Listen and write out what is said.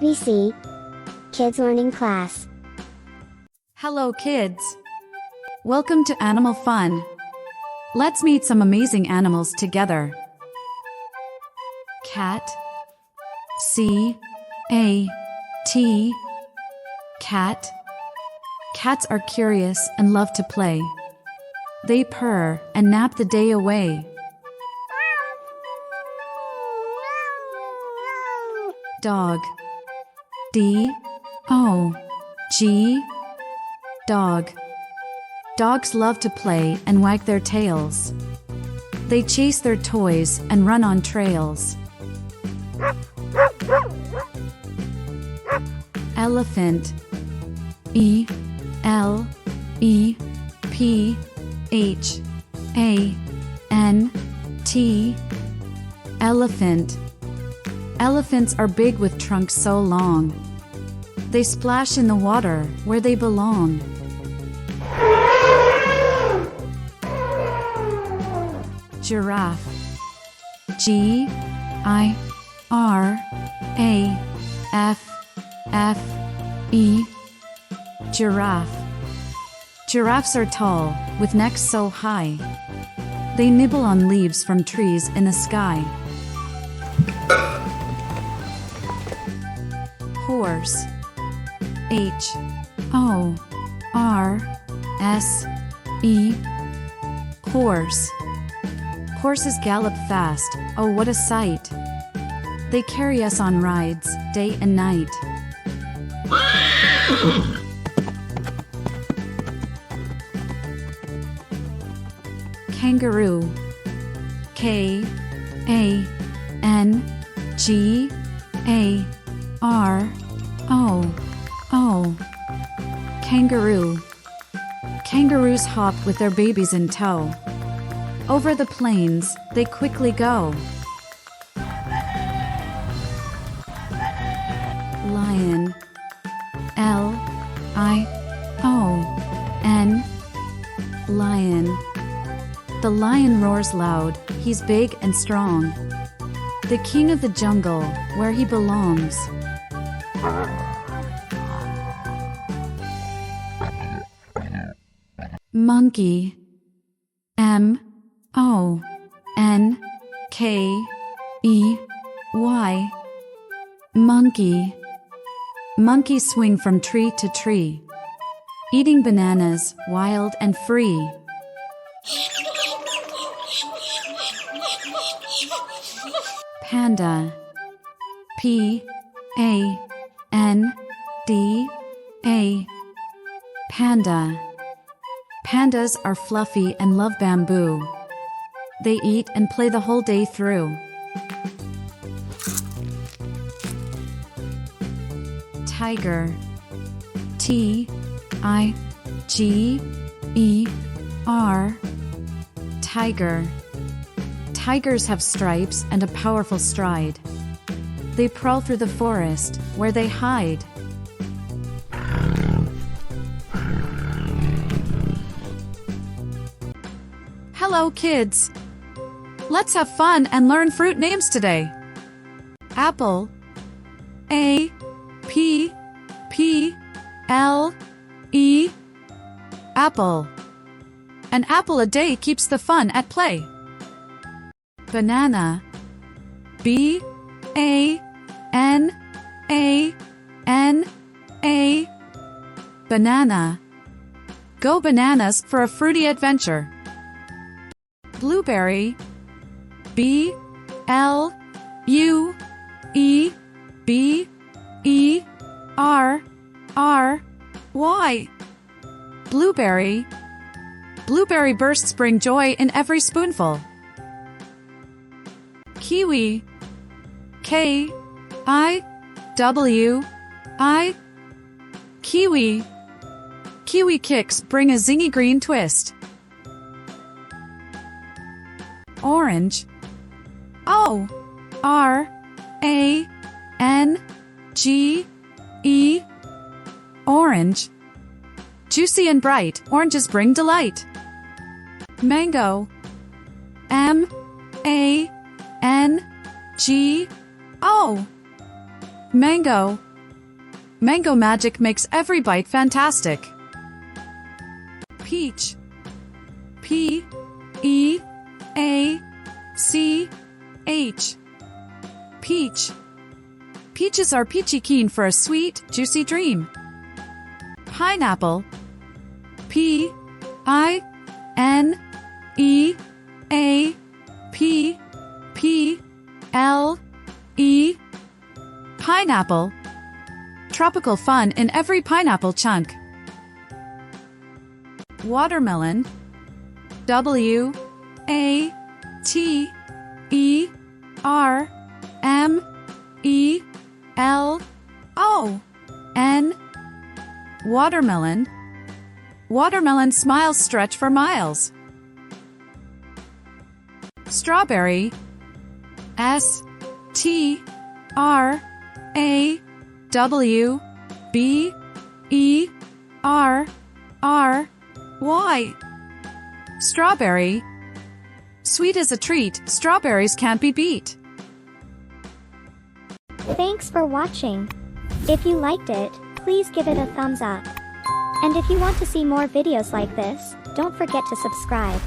ABC Kids Learning Class. Hello kids! Welcome to Animal Fun. Let's meet some amazing animals together. Cat. C-A-T. Cat. Cats are curious and love to play. They purr and nap the day away. Dog. D-O-G. Dog. Dogs love to play and wag their tails. They chase their toys and run on trails. Elephant. E-L-E-P-H-A-N-T. Elephant. Elephants are big with trunks so long. They splash in the water where they belong. Giraffe. G-I-R-A-F-F-E. Giraffe. Giraffes are tall, with necks so high. They nibble on leaves from trees in the sky. Horse. H-O-R-S-E. Horse. Horses gallop fast, oh what a sight. They carry us on rides, day and night. Kangaroo. K-A-N-G-A-R-O-O. Kangaroo. Kangaroos hop with their babies in tow. Over the plains, they quickly go. Lion. L-I-O-N. Lion. The lion roars loud, he's big and strong. The king of the jungle, where he belongs. Monkey. M-O-N-K-E-Y. Monkey. Monkeys swing from tree to tree, eating bananas, wild and free. Panda. P-A-N-D-A. Panda. Pandas are fluffy and love bamboo. They eat and play the whole day through. Tiger. T-I-G-E-R. Tiger. Tigers have stripes and a powerful stride. They prowl through the forest, where they hide. Hello kids! Let's have fun and learn fruit names today. Apple. A-P-P-L-E. Apple. An apple a day keeps the fun at play. Banana. B-A-N-A-N-A. Banana. Go bananas for a fruity adventure. Blueberry. B-L-U-E-B-E-R-R-Y. Blueberry. Blueberry bursts bring joy in every spoonful. Kiwi. K-I-W-I. Kiwi. Kiwi kicks bring a zingy green twist. Orange. O-R-A-N-G-E. Orange. Juicy and bright, oranges bring delight. Mango. M-A-N-G-O. Mango. Mango magic makes every bite fantastic. Peach. P-E-A-C-H. Peach. Peaches are peachy keen for a sweet, juicy dream. Pineapple. P-I-N-E-A-P-P-L-E. Pineapple. Tropical fun in every pineapple chunk. Watermelon. W-A-T-E-R-M-E-L-O-N. Watermelon. Watermelon smiles stretch for miles. Strawberry. S-T-R-A-W-B-E-R-R-Y. Strawberry. Sweet as a treat, strawberries can't be beat. Thanks for watching. If you liked it, please give it a thumbs up. And if you want to see more videos like this, don't forget to subscribe.